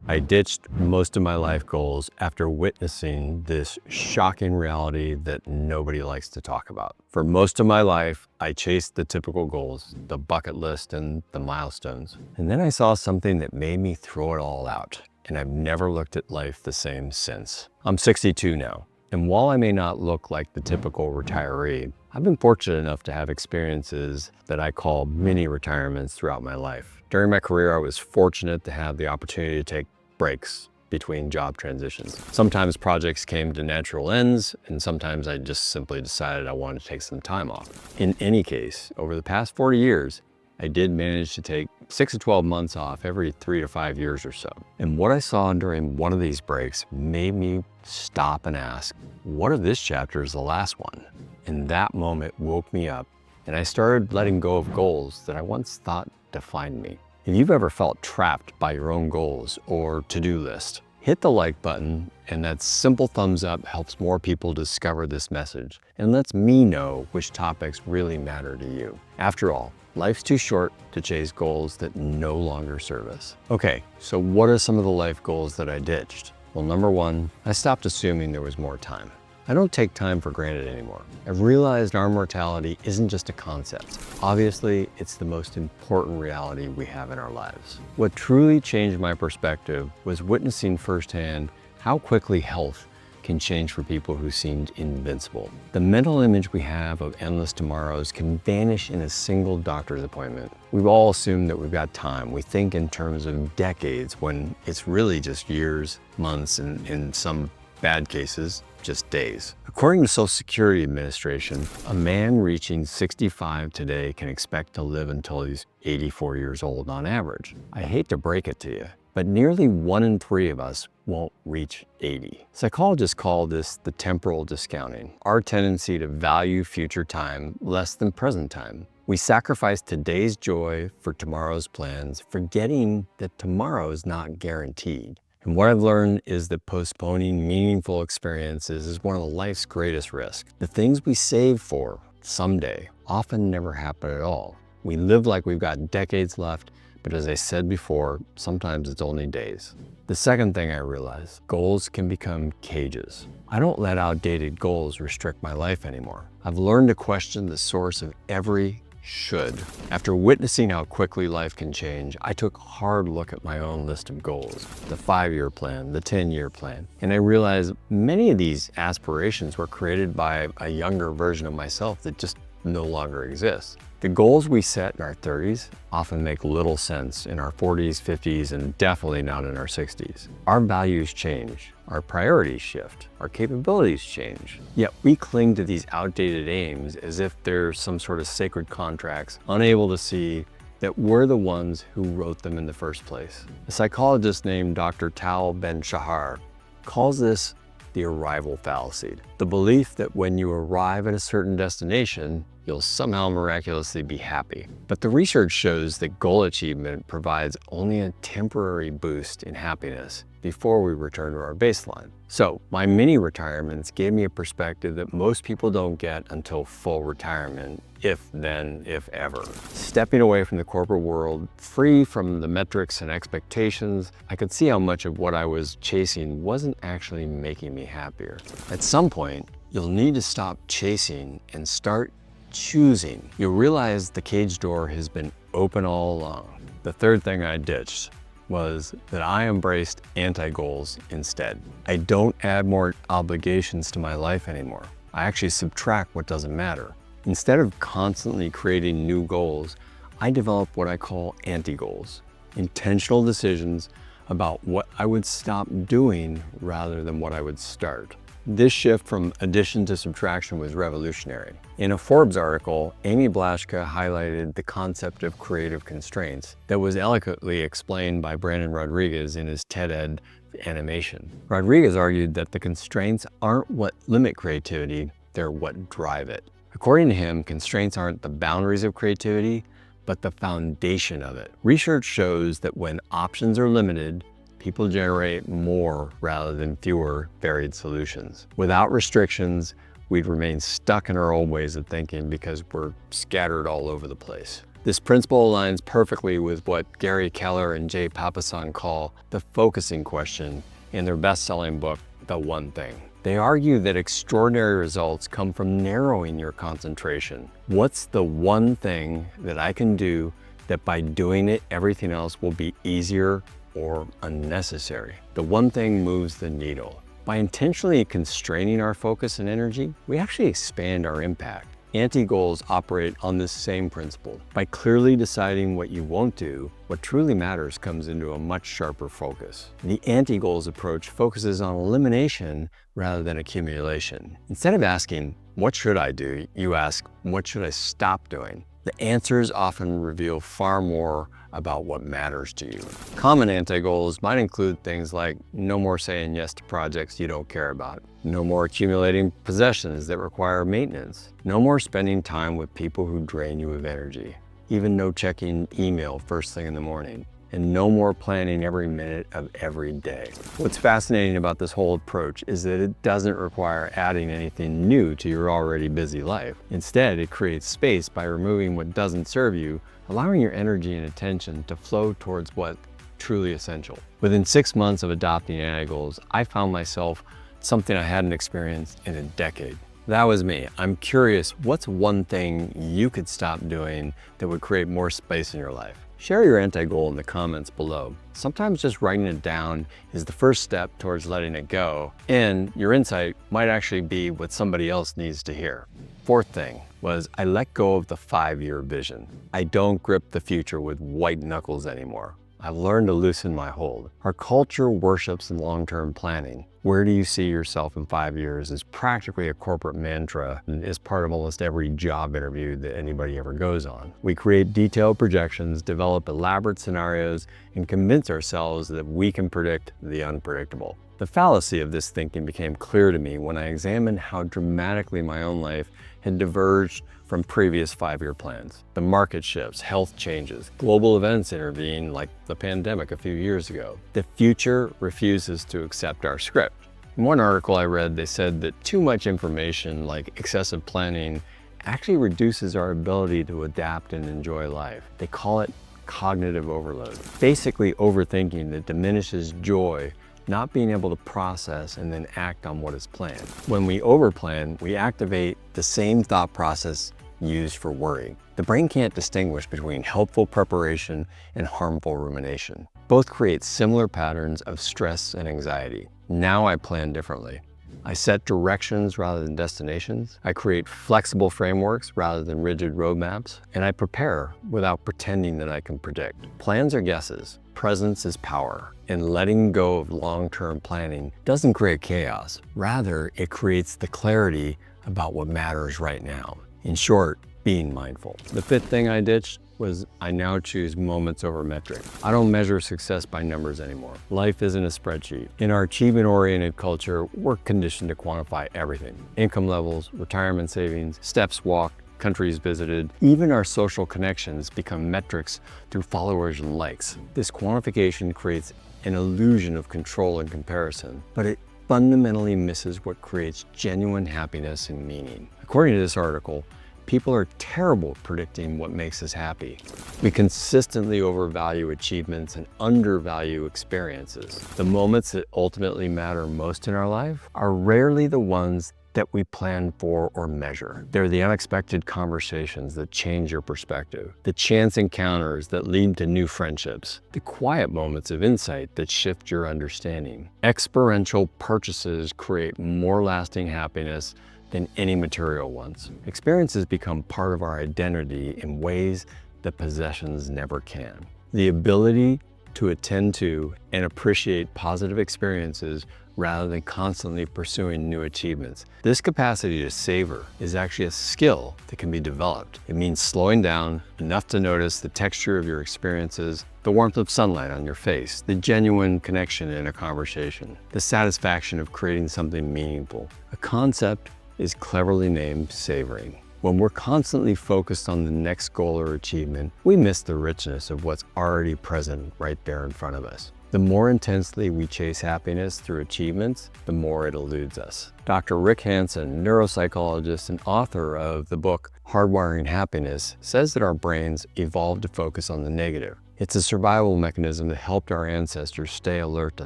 I ditched most of my life goals after witnessing this shocking reality that nobody likes to talk about. For most of my life, I chased the typical goals, the bucket list and the milestones. And then I saw something that made me throw it all out. And I've never looked at life the same since. I'm 62 now. And while I may not look like the typical retiree, I've been fortunate enough to have experiences that I call mini retirements throughout my life. During my career, I was fortunate to have the opportunity to take breaks between job transitions. Sometimes projects came to natural ends, and sometimes I just simply decided I wanted to take some time off. In any case, over the past 40 years, I did manage to take 6 to 12 months off every 3 to 5 years or so. And what I saw during one of these breaks made me stop and ask, what if this chapter is the last one? And that moment woke me up, and I started letting go of goals that I once thought defined me. If you've ever felt trapped by your own goals or to-do list, hit the like button, and that simple thumbs up helps more people discover this message and lets me know which topics really matter to you. After all, life's too short to chase goals that no longer serve us. Okay, so what are some of the life goals that I ditched? Well, number one, I stopped assuming there was more time. I don't take time for granted anymore. I've realized our mortality isn't just a concept. Obviously, it's the most important reality we have in our lives. What truly changed my perspective was witnessing firsthand how quickly health can change for people who seemed invincible. The mental image we have of endless tomorrows can vanish in a single doctor's appointment. We've all assumed that we've got time. We think in terms of decades when it's really just years, months, and in some bad cases, just days. According to Social Security Administration, a man reaching 65 today can expect to live until he's 84 years old on average. I hate to break it to you, but nearly 1 in 3 of us won't reach 80. Psychologists call this the temporal discounting, our tendency to value future time less than present time. We sacrifice today's joy for tomorrow's plans, forgetting that tomorrow is not guaranteed. And what I've learned is that postponing meaningful experiences is one of life's greatest risks. The things we save for someday often never happen at all. We live like we've got decades left, but as I said before, sometimes it's only days. The second thing I realized, goals can become cages. I don't let outdated goals restrict my life anymore. I've learned to question the source of every should. After witnessing how quickly life can change, I took a hard look at my own list of goals, the 5-year plan, the 10-year plan, and I realized many of these aspirations were created by a younger version of myself that just no longer exists. The goals we set in our 30s often make little sense in our 40s, 50s, and definitely not in our 60s. Our values change, our priorities shift, our capabilities change. Yet we cling to these outdated aims as if they're some sort of sacred contracts, unable to see that we're the ones who wrote them in the first place. A psychologist named Dr. Tal Ben-Shahar calls this the arrival fallacy. The belief that when you arrive at a certain destination, you'll somehow miraculously be happy. But the research shows that goal achievement provides only a temporary boost in happiness before we return to our baseline. So my mini retirements gave me a perspective that most people don't get until full retirement, if then, if ever. Stepping away from the corporate world, free from the metrics and expectations, I could see how much of what I was chasing wasn't actually making me happier. At some point, you'll need to stop chasing and start choosing. You'll realize the cage door has been open all along. The third thing I ditched was that I embraced anti-goals instead. I don't add more obligations to my life anymore. I actually subtract what doesn't matter. Instead of constantly creating new goals, I develop what I call anti-goals, intentional decisions about what I would stop doing rather than what I would start. This shift from addition to subtraction was revolutionary. In a Forbes article, Amy Blaschka highlighted the concept of creative constraints that was eloquently explained by Brandon Rodriguez in his TED-Ed animation. Rodriguez argued that the constraints aren't what limit creativity, they're what drive it. According to him, constraints aren't the boundaries of creativity, but the foundation of it. Research shows that when options are limited, people generate more rather than fewer varied solutions. Without restrictions, we'd remain stuck in our old ways of thinking because we're scattered all over the place. This principle aligns perfectly with what Gary Keller and Jay Papasan call the focusing question in their best-selling book, The One Thing. They argue that extraordinary results come from narrowing your concentration. What's the one thing that I can do that by doing it, everything else will be easier or unnecessary? The one thing moves the needle. By intentionally constraining our focus and energy, we actually expand our impact. Anti-goals operate on this same principle. By clearly deciding what you won't do, what truly matters comes into a much sharper focus. The anti-goals approach focuses on elimination rather than accumulation. Instead of asking, what should I do? You ask, what should I stop doing? The answers often reveal far more about what matters to you. Common anti-goals might include things like no more saying yes to projects you don't care about, no more accumulating possessions that require maintenance, no more spending time with people who drain you of energy, even no checking email first thing in the morning, and no more planning every minute of every day. What's fascinating about this whole approach is that it doesn't require adding anything new to your already busy life. Instead, it creates space by removing what doesn't serve you, allowing your energy and attention to flow towards what's truly essential. Within 6 months of adopting anti-goals, I found myself something I hadn't experienced in a decade. That was me. I'm curious, what's one thing you could stop doing that would create more space in your life? Share your anti-goal in the comments below. Sometimes just writing it down is the first step towards letting it go, and your insight might actually be what somebody else needs to hear. Fourth thing was I let go of the 5-year vision. I don't grip the future with white knuckles anymore. I've learned to loosen my hold. Our culture worships long-term planning. Where do you see yourself in 5 years is practically a corporate mantra and is part of almost every job interview that anybody ever goes on. We create detailed projections, develop elaborate scenarios, and convince ourselves that we can predict the unpredictable. The fallacy of this thinking became clear to me when I examined how dramatically my own life had diverged from previous 5-year plans. The market shifts, health changes, global events intervene like the pandemic a few years ago. The future refuses to accept our script. In one article I read, they said that too much information, like excessive planning, actually reduces our ability to adapt and enjoy life. They call it cognitive overload. Basically overthinking that diminishes joy, not being able to process and then act on what is planned. When we overplan, we activate the same thought process used for worry. The brain can't distinguish between helpful preparation and harmful rumination. Both create similar patterns of stress and anxiety. Now I plan differently. I set directions rather than destinations. I create flexible frameworks rather than rigid roadmaps. And I prepare without pretending that I can predict. Plans are guesses. Presence is power. And letting go of long-term planning doesn't create chaos. Rather, it creates the clarity about what matters right now. In short, being mindful. The fifth thing I ditched was I now choose moments over metrics. I don't measure success by numbers anymore. Life isn't a spreadsheet. In our achievement-oriented culture, we're conditioned to quantify everything. Income levels, retirement savings, steps walked, countries visited. Even our social connections become metrics through followers and likes. This quantification creates an illusion of control and comparison, but it fundamentally misses what creates genuine happiness and meaning. According to this article, people are terrible at predicting what makes us happy. We consistently overvalue achievements and undervalue experiences. The moments that ultimately matter most in our life are rarely the ones that we plan for or measure. They're the unexpected conversations that change your perspective, the chance encounters that lead to new friendships, the quiet moments of insight that shift your understanding. Experiential purchases create more lasting happiness than any material ones. Experiences become part of our identity in ways that possessions never can. The ability to attend to and appreciate positive experiences rather than constantly pursuing new achievements. This capacity to savor is actually a skill that can be developed. It means slowing down enough to notice the texture of your experiences, the warmth of sunlight on your face, the genuine connection in a conversation, the satisfaction of creating something meaningful. A concept is cleverly named savoring. When we're constantly focused on the next goal or achievement, we miss the richness of what's already present right there in front of us. The more intensely we chase happiness through achievements, the more it eludes us. Dr. Rick Hanson, neuropsychologist and author of the book Hardwiring Happiness, says that our brains evolved to focus on the negative. It's a survival mechanism that helped our ancestors stay alert to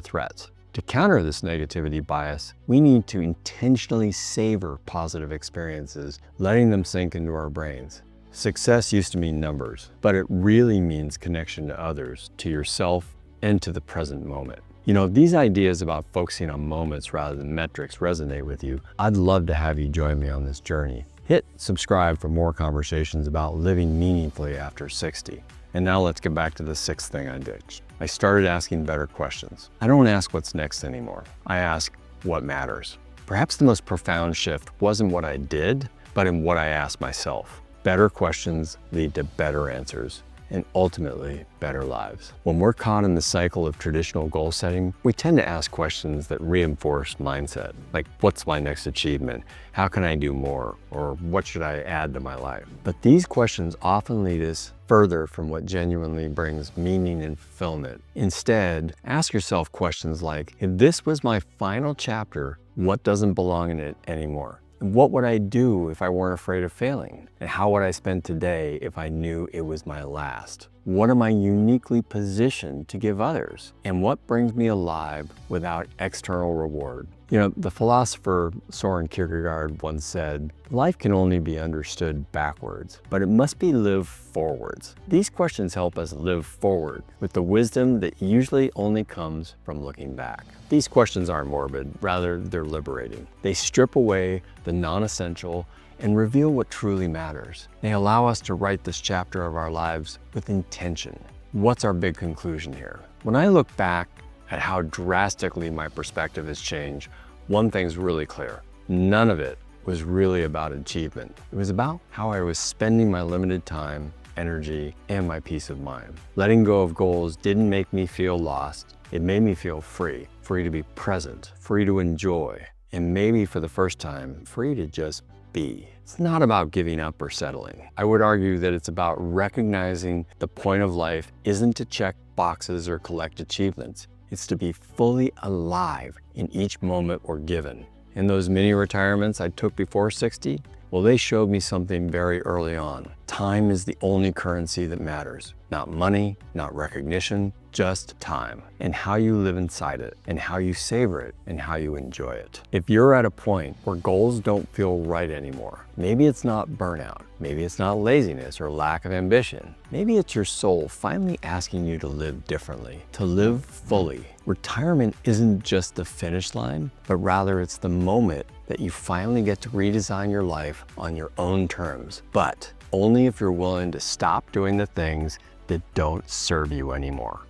threats. To counter this negativity bias, we need to intentionally savor positive experiences, letting them sink into our brains. Success used to mean numbers, but it really means connection to others, to yourself, and to the present moment. You know, these ideas about focusing on moments rather than metrics resonate with you. I'd love to have you join me on this journey. Hit subscribe for more conversations about living meaningfully after 60. And now let's get back to the sixth thing I ditched. I started asking better questions. I don't ask what's next anymore. I ask what matters. Perhaps the most profound shift wasn't what I did, but in what I asked myself. Better questions lead to better answers, and ultimately better lives. When we're caught in the cycle of traditional goal setting, we tend to ask questions that reinforce mindset, like what's my next achievement? How can I do more? Or what should I add to my life? But these questions often lead us further from what genuinely brings meaning and fulfillment. Instead, ask yourself questions like, if this was my final chapter, what doesn't belong in it anymore? What would I do if I weren't afraid of failing? And how would I spend today if I knew it was my last? What am I uniquely positioned to give others? And what brings me alive without external reward? You know, the philosopher Soren Kierkegaard once said, life can only be understood backwards, but it must be lived forwards. These questions help us live forward with the wisdom that usually only comes from looking back. These questions aren't morbid, rather they're liberating. They strip away the non-essential and reveal what truly matters. They allow us to write this chapter of our lives with intention. What's our big conclusion here? When I look back at how drastically my perspective has changed, one thing's really clear. None of it was really about achievement. It was about how I was spending my limited time, energy, and my peace of mind. Letting go of goals didn't make me feel lost. It made me feel free to be present, free to enjoy, and maybe for the first time, free to just be. It's not about giving up or settling. I would argue that it's about recognizing the point of life isn't to check boxes or collect achievements. It's to be fully alive in each moment we're given. And those mini retirements I took before 60, well, they showed me something very early on. Time is the only currency that matters. Not money, not recognition, just time. And how you live inside it, and how you savor it, and how you enjoy it. If you're at a point where goals don't feel right anymore, maybe it's not burnout, maybe it's not laziness or lack of ambition. Maybe it's your soul finally asking you to live differently, to live fully. Retirement isn't just the finish line, but rather it's the moment that you finally get to redesign your life on your own terms, but only if you're willing to stop doing the things that don't serve you anymore.